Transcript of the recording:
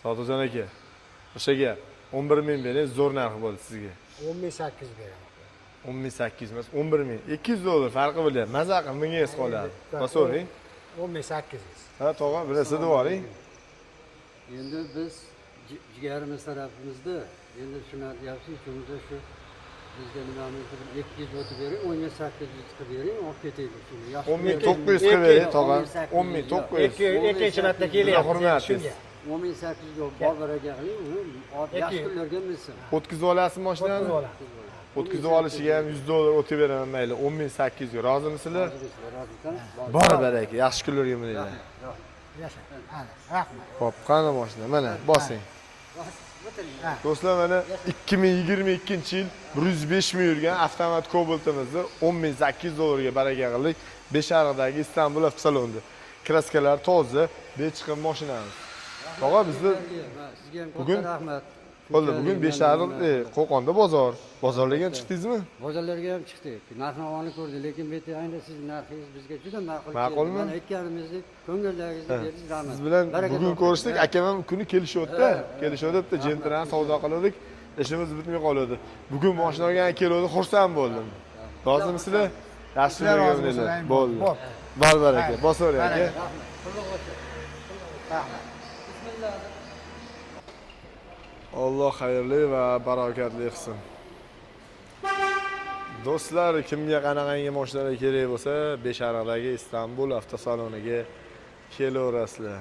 Sodiqjon aka, o'shaga 11 ming bering, zo'r narx bo'ldi sizga. 10.800 beraman. 10.800 emas, 11 ming. 200 dollar farqi bo'lyapti. Maza qilib mingiz qoladi. Bosoring. 10.800. Ha, to'g'ri, bilasiz devoring. Endi biz jigarimiz tarafimizda endi shuni aytyapsiz, shunda shu bizga nimamiz 200 o'tib bering, 10.800 qilib bering, olib ketaylik shuni. 10.900 qilib bering, tog'a. 10.900. Ikkinchi marta kelyapti. Hurmatingiz. 10.800 ga bobaraga qiling, uni yaxshi kunlarga minsin. O'tkazib olasizmi mashinani? O'tkazib olishiga ham 100 dollar o'tib beraman mayli. 10.800 ga rozimisizlar? Bor baraka, yaxshi kunlarga mininglar. Yasha. Rahmat. Xo'p, qani mashina? Mana, bosing. Do'stlar, mana 2022-yil 105 ming yurgan avtomat Cobalt'imizni 10.800 dollarga baraka qildik. Besharqdagi Istanbul avtosalonida. Kraskalar toza, bechiqim mashinamiz. Tog'a, bizni sizga ham bugun katta rahmat. bo'ldi, bugun Besharq, Qo'qonda bozor. Bozorlarga ham chiqdingizmi? Bozorlarga ham chiqdik. Narx-navoni ko'rdik, lekin bu yerda aynan siz narxingiz bizga juda ma'qul. Ma'qulmi? Mana aytganimizdek, ko'ngildagizni berdingiz, rahmat. Siz bilan Baraka bugun toping. ko'rishdik, akam ham kuni kelishyapti. Kelishyapti, jentirani savdo qildik. Ishimiz bitmay qoladi. Bugun mashina olgan keldi, xursand bo'ldim. Rozimisizlar? Yaxshilarga o'ynaylar. Bo'ldi. Bor baraka, bosavering aka. Alloh xayrli va barakatli qilsin. Do'stlar, kimga qanaqangi mashinalar kerak bo'lsa, Besharqdagi Istanbul avtosaloniga kelaverasizlar.